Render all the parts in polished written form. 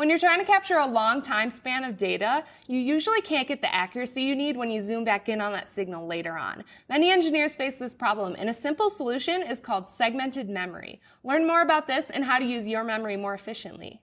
When you're trying to capture a long time span of data, you usually can't get the accuracy you need when you zoom back in on that signal later on. Many engineers face this problem, and a simple solution is called segmented memory. Learn more about this and how to use your memory more efficiently.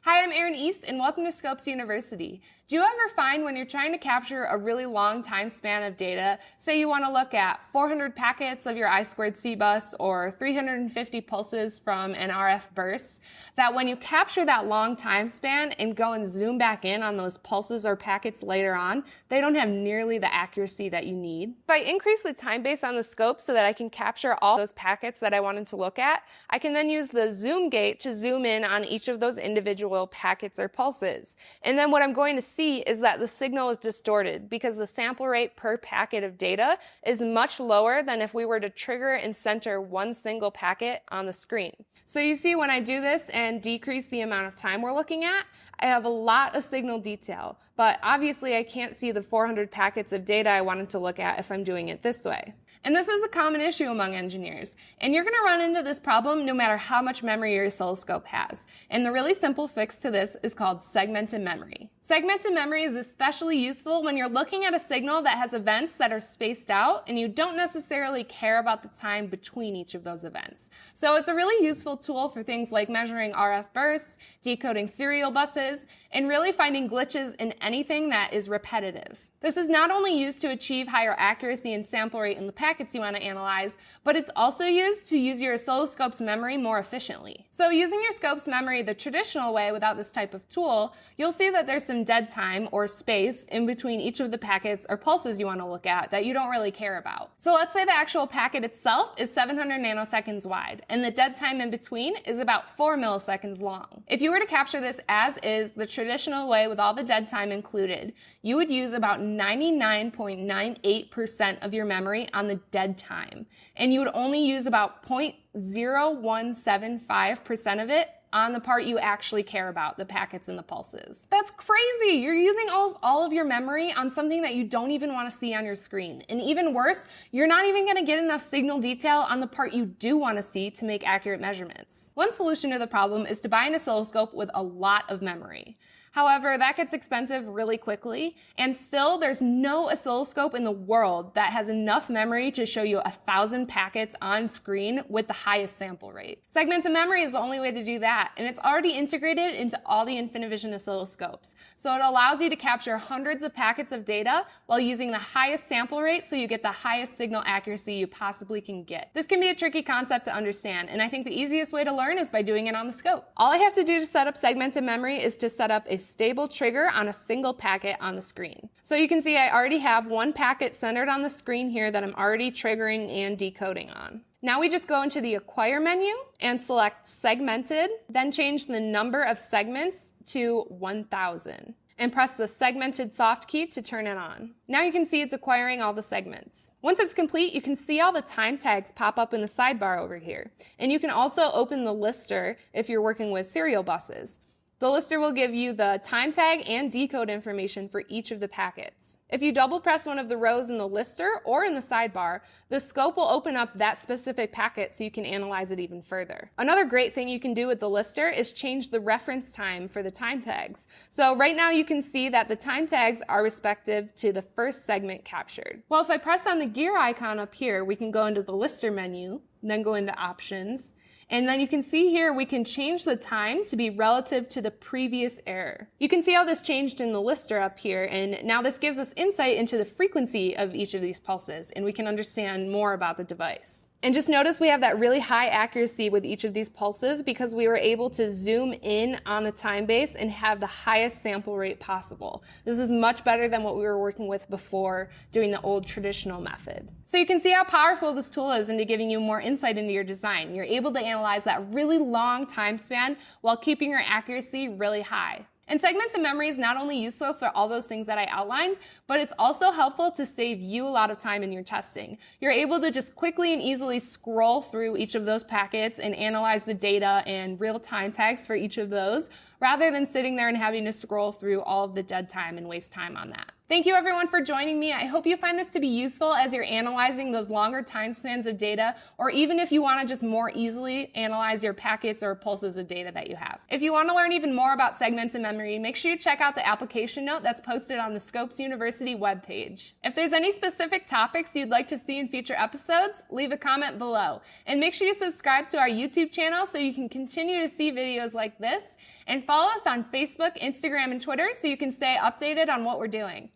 Hi, I'm Erin East, and welcome to Scopes University. Do you ever find when you're trying to capture a really long time span of data, say you want to look at 400 packets of your I2C bus or 350 pulses from an RF burst, that when you capture that long time span and go and zoom back in on those pulses or packets later on, they don't have nearly the accuracy that you need? If I increase the time base on the scope so that I can capture all those packets that I wanted to look at, I can then use the zoom gate to zoom in on each of those individual packets or pulses. And then what I'm going to see is that the signal is distorted because the sample rate per packet of data is much lower than if we were to trigger and center one single packet on the screen. So you see, when I do this and decrease the amount of time we're looking at, I have a lot of signal detail, but obviously I can't see the 400 packets of data I wanted to look at if I'm doing it this way. And this is a common issue among engineers, and you're going to run into this problem no matter how much memory your oscilloscope has. And the really simple fix to this is called segmented memory. Segmented memory is especially useful when you're looking at a signal that has events that are spaced out and you don't necessarily care about the time between each of those events. So it's a really useful tool for things like measuring RF bursts, decoding serial buses, and really finding glitches in anything that is repetitive. This is not only used to achieve higher accuracy and sample rate in the packets you want to analyze, but it's also used to use your oscilloscope's memory more efficiently. So using your scope's memory the traditional way without this type of tool, you'll see that there's some dead time or space in between each of the packets or pulses you want to look at that you don't really care about. So let's say the actual packet itself is 700 nanoseconds wide, and the dead time in between is about 4 milliseconds long. If you were to capture this as is, the traditional way with all the dead time included, you would use about 99.98% of your memory on the dead time, and you would only use about 0.0175% of it on the part you actually care about, the packets and the pulses. That's crazy! You're using all of your memory on something that you don't even want to see on your screen. And even worse, you're not even going to get enough signal detail on the part you do want to see to make accurate measurements. One solution to the problem is to buy an oscilloscope with a lot of memory. However, that gets expensive really quickly, and still there's no oscilloscope in the world that has enough memory to show you 1,000 packets on screen with the highest sample rate. Segmented memory is the only way to do that, and it's already integrated into all the InfiniVision oscilloscopes. So it allows you to capture hundreds of packets of data while using the highest sample rate so you get the highest signal accuracy you possibly can get. This can be a tricky concept to understand, and I think the easiest way to learn is by doing it on the scope. All I have to do to set up segmented memory is to set up a stable trigger on a single packet on the screen. So you can see I already have one packet centered on the screen here that I'm already triggering and decoding on. Now we just go into the Acquire menu and select Segmented, then change the number of segments to 1000. And press the segmented soft key to turn it on. Now you can see it's acquiring all the segments. Once it's complete, you can see all the time tags pop up in the sidebar over here. And you can also open the lister if you're working with serial buses. The lister will give you the time tag and decode information for each of the packets. If you double press one of the rows in the lister or in the sidebar, the scope will open up that specific packet so you can analyze it even further. Another great thing you can do with the lister is change the reference time for the time tags. So right now you can see that the time tags are respective to the first segment captured. Well, if I press on the gear icon up here, we can go into the lister menu, then go into options. And then you can see here we can change the time to be relative to the previous error. You can see how this changed in the lister up here, and now this gives us insight into the frequency of each of these pulses, and we can understand more about the device. And just notice we have that really high accuracy with each of these pulses because we were able to zoom in on the time base and have the highest sample rate possible. This is much better than what we were working with before doing the old traditional method. So you can see how powerful this tool is into giving you more insight into your design. You're able to analyze that really long time span while keeping your accuracy really high. And segmented memory is not only useful for all those things that I outlined, but it's also helpful to save you a lot of time in your testing. You're able to just quickly and easily scroll through each of those packets and analyze the data and real time tags for each of those, rather than sitting there and having to scroll through all of the dead time and waste time on that. Thank you everyone for joining me. I hope you find this to be useful as you're analyzing those longer time spans of data, or even if you want to just more easily analyze your packets or pulses of data that you have. If you want to learn even more about segments in memory, make sure you check out the application note that's posted on the Scopes University webpage. If there's any specific topics you'd like to see in future episodes, leave a comment below. And make sure you subscribe to our YouTube channel so you can continue to see videos like this, and follow us on Facebook, Instagram, and Twitter so you can stay updated on what we're doing.